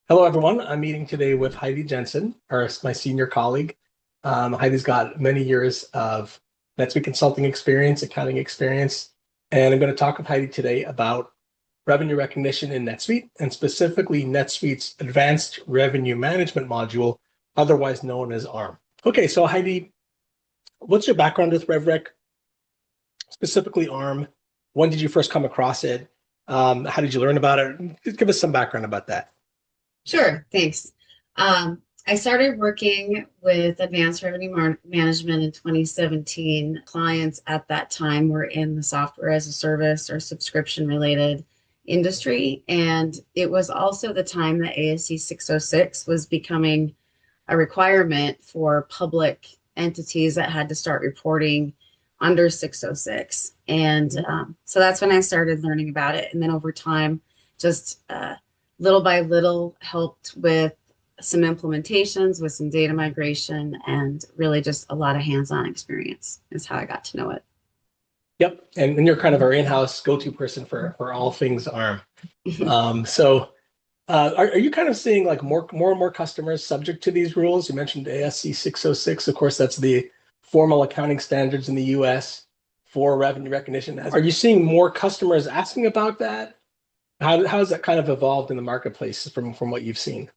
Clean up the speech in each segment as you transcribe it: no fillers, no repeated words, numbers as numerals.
Hello, everyone. I'm meeting today with Heidi Jensen, my senior colleague. Heidi's got many years of NetSuite consulting experience, accounting experience, and I'm going to talk with Heidi today about revenue recognition in NetSuite, and specifically NetSuite's Advanced Revenue Management module, otherwise known as ARM. Okay, so Heidi, what's your background with RevRec, specifically ARM? When did you first come across it? How did you learn about it? Just give us some background about that. Sure, thanks. I started working with Advanced Revenue Management in 2017. Clients at that time were in the software as a service or subscription related industry. And it was also the time that ASC 606 was becoming a requirement for public entities that had to start reporting under 606. And so that's when I started learning about it. And then over time, just little by little helped with some implementations, with some data migration, and really just a lot of hands-on experience is how I got to know it. Yep, and you're kind of our in-house go-to person for all things ARM. Are you kind of seeing like more and more customers subject to these rules? You mentioned ASC 606. Of course, that's the formal accounting standards in the US for revenue recognition. Are you seeing more customers asking about that? How has that kind of evolved in the marketplace from what you've seen?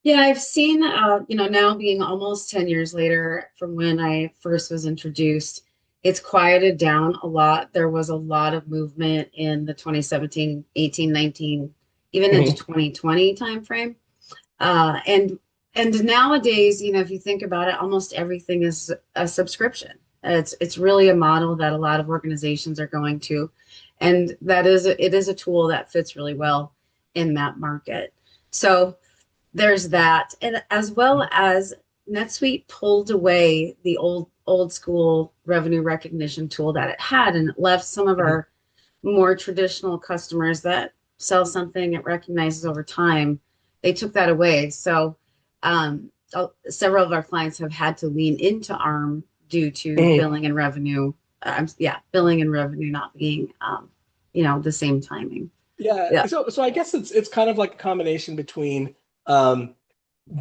Yeah, I've seen, now being almost 10 years later from when I first was introduced, it's quieted down a lot. There was a lot of movement in the 2017, 18, 19, even into Mhm. 2020 timeframe. And nowadays, if you think about it, almost everything is a subscription. It's really a model that a lot of organizations are going to, and it is a tool that fits really well in that market. So there's that, and as well as NetSuite pulled away the old school revenue recognition tool that it had, and it left some of Mhm. our more traditional customers that sell something it recognizes over time. They took that away. So several of our clients have had to lean into ARM due to Mhm. billing and revenue not being the same timing. Yeah, Yeah. so I guess it's kind of like a combination between um,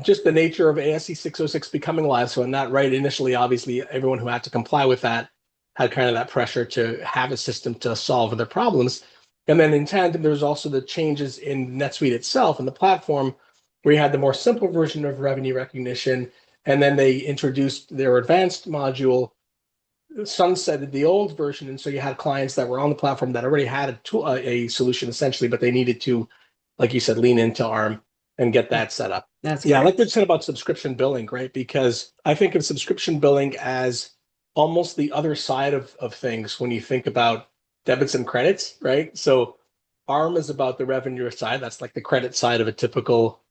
just the nature of ASC 606 becoming live. So in that right initially, obviously, everyone who had to comply with that had kind of that pressure to have a system to solve their problems. And then in tandem, there's also the changes in NetSuite itself and the platform, where you had the more simple version of revenue recognition, and then they introduced their advanced module, sunsetted the old version, and so you had clients that were on the platform that already had a solution essentially, but they needed to, like you said, lean into ARM and get that set up. That's Yeah, I like what you correct. said about subscription billing, right? Because I think of subscription billing as almost the other side of things when you think about debits and credits, right? So ARM is about the revenue side. That's like the credit side of a typical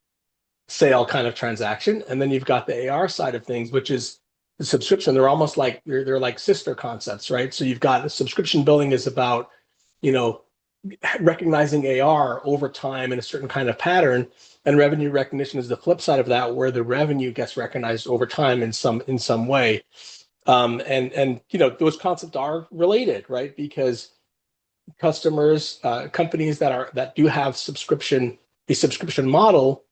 sale kind of transaction. And then you've got the AR side of things, which is the subscription. They're almost like they're like sister concepts, right? So you've got subscription billing is about, you know, recognizing AR over time in a certain kind of pattern, and revenue recognition is the flip side of that, where the revenue gets recognized over time in some way. And those concepts are related, right? Because companies that do have a subscription model,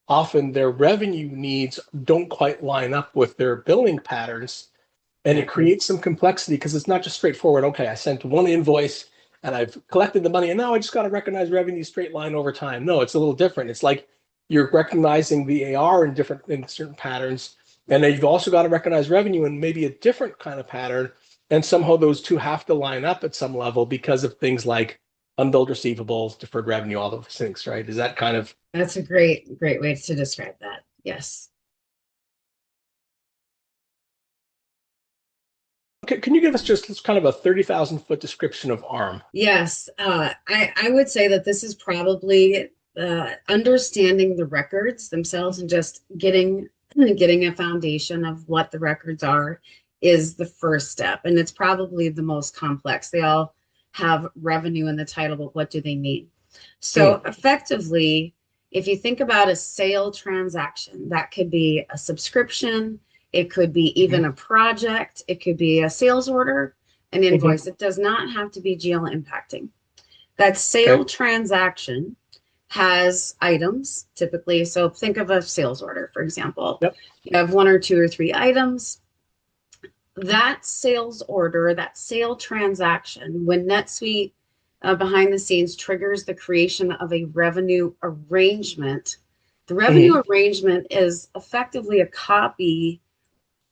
often their revenue needs don't quite line up with their billing patterns. And it Exactly. creates some complexity because it's not just straightforward. Okay, I sent one invoice and I've collected the money, and now I just got to recognize revenue straight line over time. No, it's a little different. It's like you're recognizing the AR in certain patterns, and then you've also got to recognize revenue in maybe a different kind of pattern. And somehow those two have to line up at some level because of things like unbilled receivables, deferred revenue, all those things, right? Is that kind of That's a great way to describe that. Yes. Can you give us just kind of a 30,000-foot description of ARM? Yes. I would say that this is probably understanding the records themselves and just getting a foundation of what the records are is the first step. And it's probably the most complex. They all have revenue in the title, but what do they mean? Mm, So effectively, if you think about a sale transaction, that could be a subscription, it could be mhm, even a project, it could be a sales order, an mhm. invoice. It does not have to be GL impacting. That Okay. sale transaction has items typically. So think of a sales order, for example. Yep. You have one or two or three items. That sales order, that sale transaction, when NetSuite behind the scenes triggers the creation of a revenue arrangement, the Hmm. revenue arrangement is effectively a copy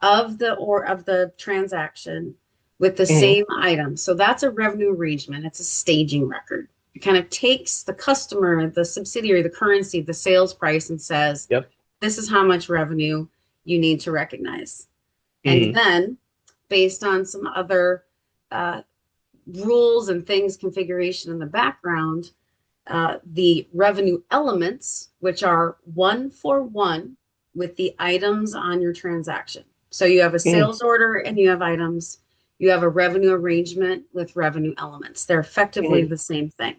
of the transaction with the Hmm. same item. So that's a revenue arrangement. It's a staging record. It kind of takes the customer, the subsidiary, the currency, the sales price, and says, Yep. this is how much revenue you need to recognize. And Hmm. then, based on some other uh, rules and things, configuration in the background, the revenue elements, which are one for one with the items on your transaction. So you have a Hmm. sales order and you have items. You have a revenue arrangement with revenue elements. They're effectively Hmm. the same thing.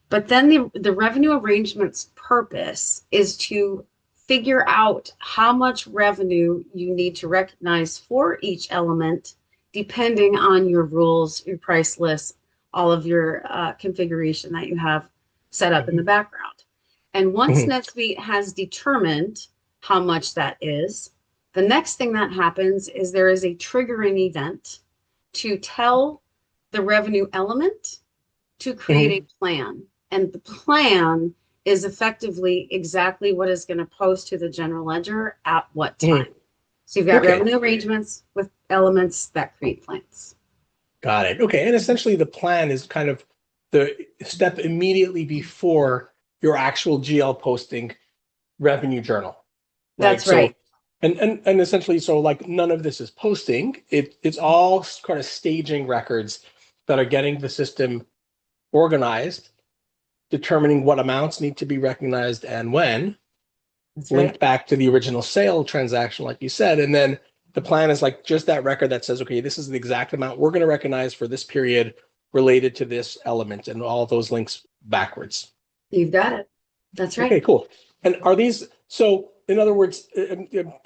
But then the revenue arrangement's purpose is to figure out how much revenue you need to recognize for each element, depending on your rules, your price list, all of your configuration that you have set up in the background. And once Hmm. NetSuite has determined how much that is, the next thing that happens is there is a triggering event to tell the revenue element to create Hmm. a plan. And the plan is effectively exactly what is going to post to the general ledger at what Hmm. time. So you've got Okay. revenue arrangements with elements that create plans. Got it. Okay. And essentially the plan is kind of the step immediately before your actual GL posting revenue journal, right? That's right. So, and essentially, so like none of this is posting. It's all kind of staging records that are getting the system organized, determining what amounts need to be recognized and when, That's right. linked back to the original sale transaction, like you said. And then the plan is like just that record that says, okay, this is the exact amount we're going to recognize for this period related to this element, and all those links backwards. You've got it. That's Okay, right. cool. And are these so? In other words,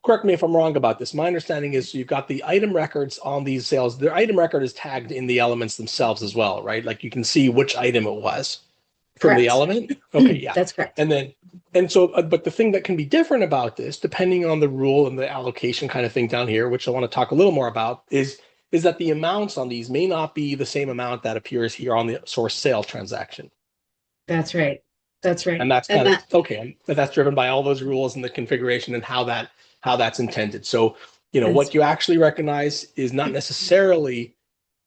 correct me if I'm wrong about this. My understanding is you've got the item records on these sales. The item record is tagged in the elements themselves as well, right? Like you can see which item it was from the Correct. element. Okay, yeah. That's correct. And then, and so, but the thing that can be different about this, depending on the rule and the allocation kind of thing down here, which I want to talk a little more about, is that the amounts on these may not be the same amount that appears here on the source sale transaction. That's right. That's right. And that's And kind of that okay. But that's driven by all those rules and the configuration and how that's intended. So, is what you actually recognize is not necessarily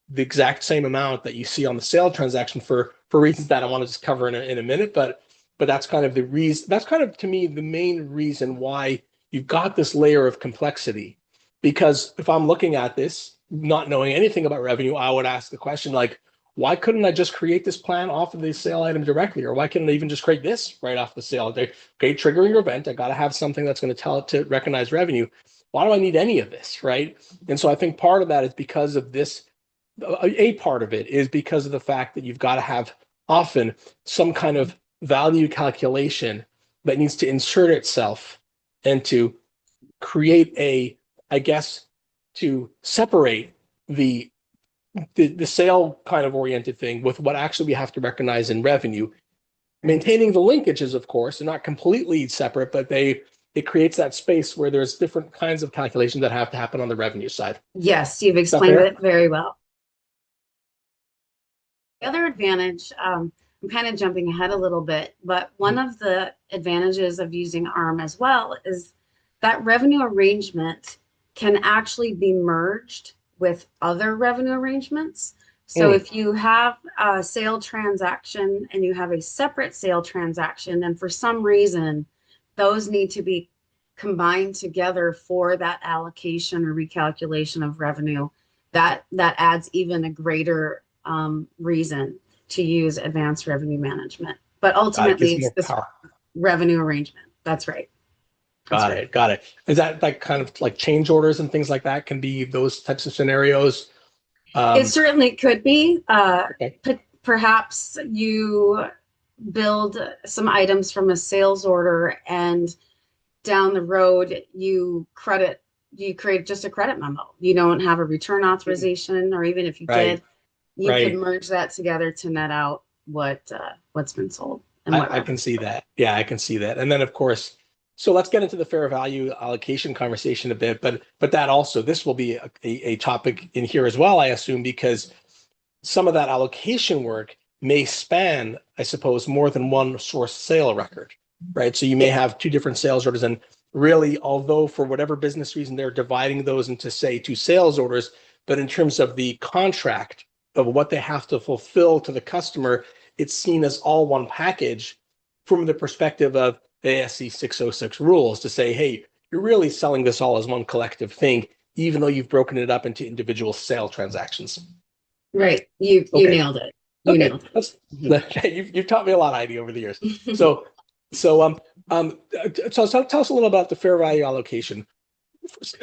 the exact same amount that you see on the sale transaction for reasons that I want to just cover in a minute. But that's kind of the reason. That's kind of to me the main reason why you've got this layer of complexity. Because if I'm looking at this, not knowing anything about revenue, I would ask the question like, why couldn't I just create this plan off of the sale item directly? Or why couldn't I even just create this right off the sale? Okay, triggering your event, I got to have something that's going to tell it to recognize revenue. Why do I need any of this, right? And so I think part of that is because of this. A part of it is because of the fact that you've got to have often some kind of value calculation that needs to insert itself and to create I guess, to separate the the sale kind of oriented thing with what actually we have to recognize in revenue, right. maintaining the linkages, of course, and not completely separate, but it creates that space where there's different kinds of calculations that have to happen on the revenue side. Yes, you've Is that explained fair? it very well. The other advantage, I'm kind of jumping ahead a little bit, but one of the advantages of using ARM as well is that revenue arrangement can actually be merged with other revenue arrangements. So Mm, if you have a sale transaction and you have a separate sale transaction, and for some reason those need to be combined together for that allocation or recalculation of revenue, that adds even a greater reason to use advanced revenue management. But got it. ultimately, Gives it's more this power. revenue arrangement. That's right. That's Got right. it. Got it. Is that like kind of like change orders and things like that can be those types of scenarios? It Um, certainly could be. okay. Perhaps you build some items from a sales order, and down the road you create just a credit memo. You don't have a return Mm, authorization, or even if you right. did, you could Right. merge that together to net out what's been sold. and what I can revenue. see that. Yeah, I can see that. And then of course, so let's get into the fair value allocation conversation a bit, but that also, this will be a topic in here as well, I assume, because some of that allocation work may span, I suppose, more than one source sale record, right? So you may Yeah. have two different sales orders, and really, although for whatever business reason they're dividing those into, say, two sales orders, but in terms of the contract of what they have to fulfill to the customer, it's seen as all one package from the perspective of the ASC 606 rules to say, hey, you're really selling this all as one collective thing, even though you've broken it up into individual sale transactions. Right. You Okay. nailed it. You Okay. nailed That's it. you've taught me a lot, Heidi, over the years. Mhm. So so um so tell us a little about the fair value allocation.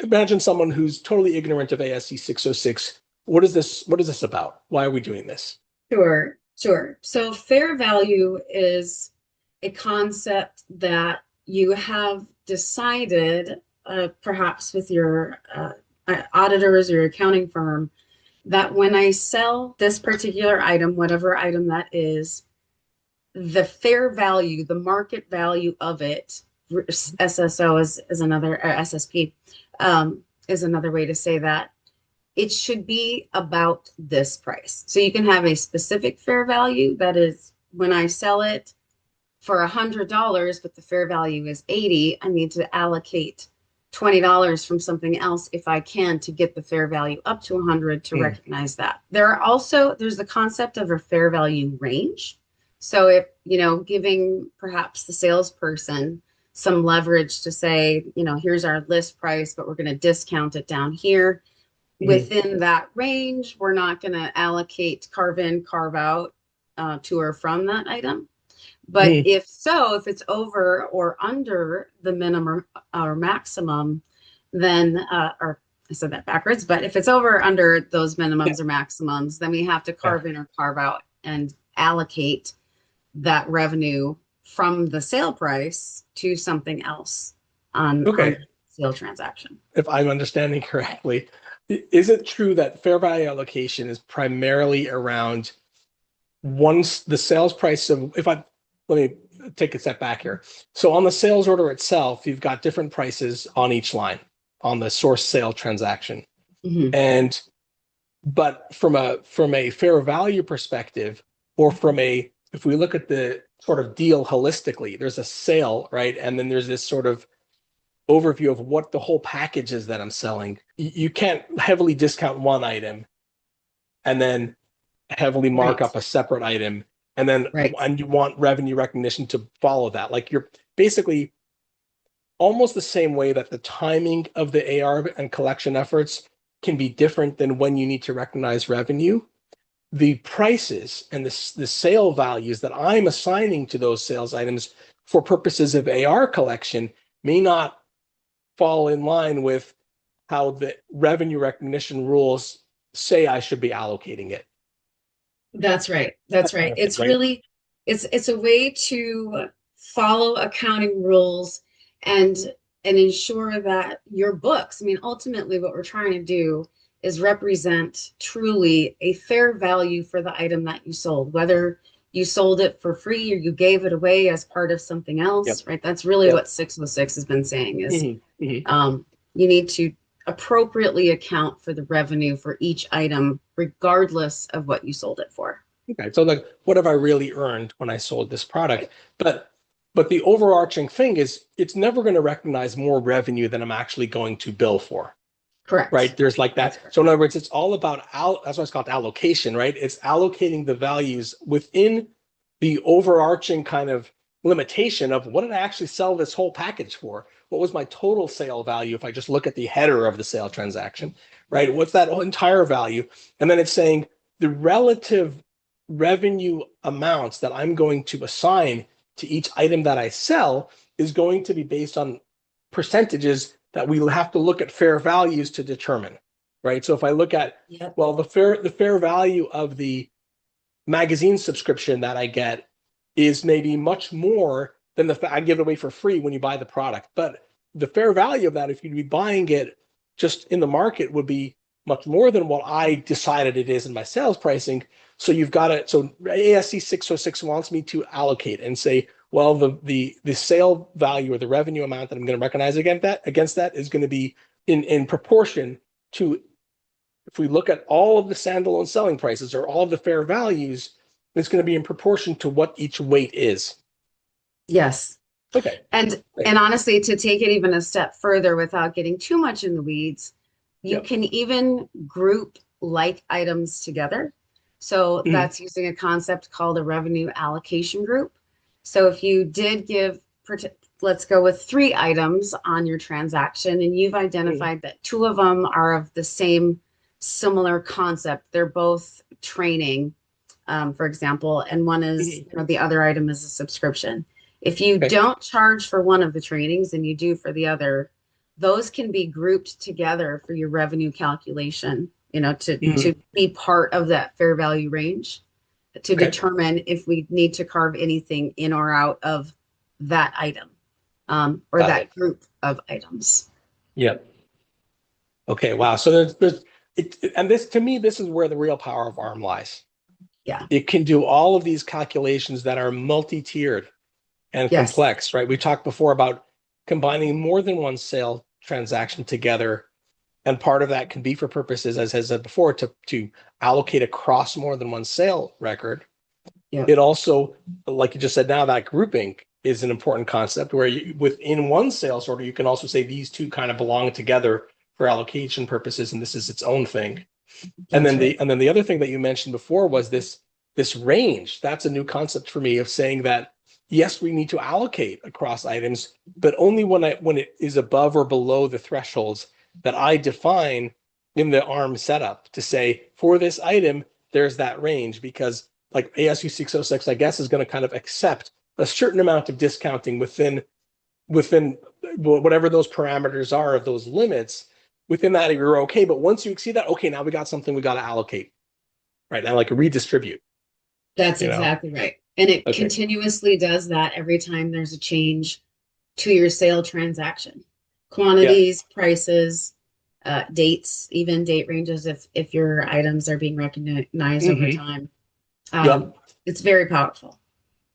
Imagine someone who's totally ignorant of ASC 606. What is this about? Why are we doing this? Sure, sure. So fair value is a concept that you have decided, perhaps with your auditors or your accounting firm, that when I sell this particular item, whatever item that is, the fair value, the market value of it, SSO is another, or SSP, is another way to say that it should be about this price. So you can have a specific fair value that is when I sell it for $100, but the fair value is 80, I need to allocate $20 from something else if I can to get the fair value up to 100 to Hmm. recognize that. There's the concept of a fair value range. So if, giving perhaps the salesperson some leverage to say, here's our list price, but we're going to discount it down here. Hmm. Within that range, we're not going to allocate carve in, carve out to or from that item. But Hmm. if it's over or under the minimum or maximum, then, or I said that backwards, but if it's over or under those Yeah. minimums or maximums, then we have to Yeah. carve in or carve out and allocate that revenue from the sale price to something else on Okay. the sale transaction. If I'm understanding correctly, is it true that fair value allocation is primarily around once the sales price of, if I let me take a step back here. So on the sales order itself, you've got different prices on each line on the source sale transaction. Mhm. And but from a fair value perspective, or from a, if we look at the sort of deal holistically, there's a sale, right? And then there's this sort of overview of what the whole package is that I'm selling. You can't heavily discount one item and then heavily mark Right, up a separate item, and then right. and you want revenue recognition to follow that. Like you're basically almost the same way that the timing of the AR and collection efforts can be different than when you need to recognize revenue. The prices and the sale values that I'm assigning to those sales items for purposes of AR collection may not fall in line with how the revenue recognition rules say I should be allocating it. That's right. That's That kind right. of thing, It's right? really it's a way to follow accounting rules and ensure that your books, I mean, ultimately what we're trying to do is represent truly a fair value for the item that you sold, whether you sold it for free or you gave it away as part of something Yep. else, right? That's really Yep. what 606 has been saying is Hmm. Hmm. you need to appropriately account for the revenue for each item, regardless of what you sold it for. Okay. So like, what have I really earned when I sold this product? But the overarching thing is it's never going to recognize more revenue than I'm actually going to bill for. Correct. Right? There's like That's that. correct. So in other words, it's all about that's why it's called allocation, right? It's allocating the values within the overarching kind of limitation of what did I actually sell this whole package for? What was my total sale value if I just look at the header of the sale transaction, right? What's that entire value? And then it's saying the relative revenue amounts that I'm going to assign to each item that I sell is going to be based on percentages that we have to look at fair values to determine, right? So if I look at, Yep. well, the fair value of the magazine subscription that I get is maybe much more than I give it away for free when you buy the product. But the fair value of that, if you'd be buying it just in the market, would be much more than what I decided it is in my sales pricing. So you've got to, so ASC 606 wants me to allocate and say, well, the sale value or the revenue amount that I'm going to recognize against that is going to be in proportion to, if we look at all of the standalone selling prices or all of the fair values, it's going to be in proportion to what each weight is. Yes. Okay. And honestly, to take it even a step further without getting too much in the weeds, you can even group like items together. So that's using a concept called a revenue allocation group. So if you did give, let's go with 3 items on your transaction, and you've identified that 2 of them are of the same similar concept. They're both training, for example, and one is, the other item is a subscription. If you don't charge for one of the trainings and you do for the other, those can be grouped together for your revenue calculation, to be part of that fair value range, to determine if we need to carve anything in or out of that item, or that group of items. Yep. Okay. Wow. So and this, to me, this is where the real power of ARM lies. Yeah. It can do all of these calculations that are multi-tiered and complex, right? We talked before about combining more than one sale transaction together. And part of that can be for purposes, as I said before, to allocate across more than one sale record. Yep. It also, like you just said now, that grouping is an important concept where within one sales order, you can also say these 2 kind of belong together for allocation purposes, and this is its own thing. And then the other thing that you mentioned before was this range. That's a new concept for me, of saying that, yes, we need to allocate across items, but only when it is above or below the thresholds that I define in the ARM setup, to say, for this item, there's that range, because like ASU 606, I guess, is going to kind of accept a certain amount of discounting within whatever those parameters are of those limits. Within that, you're okay. But once you exceed that, okay, now we got something we got to allocate, right? And like redistribute. That's exactly right. And it continuously does that every time there's a change to your sale transaction. Quantities, prices, dates, even date ranges, if your items are being recognized over time. It's very powerful.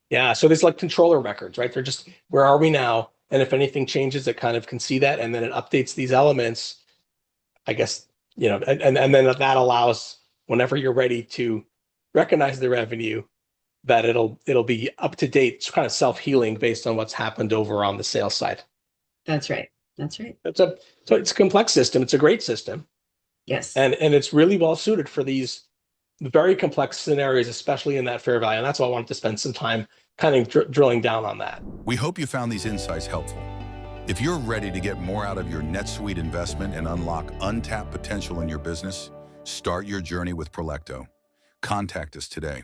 Yeah. So there's like controller records, right? They're just, where are we now? And if anything changes, it kind of can see that, and then it updates these elements, I guess, and then that allows, whenever you're ready to recognize the revenue, that it'll be up to date. It's kind of self-healing based on what's happened over on the sales side. That's right. That's right. So it's a complex system. It's a great system. Yes. And it's really well suited for these very complex scenarios, especially in that fair value. And that's why I wanted to spend some time kind of drilling down on that. We hope you found these insights helpful. If you're ready to get more out of your NetSuite investment and unlock untapped potential in your business, start your journey with Prolecto. Contact us today.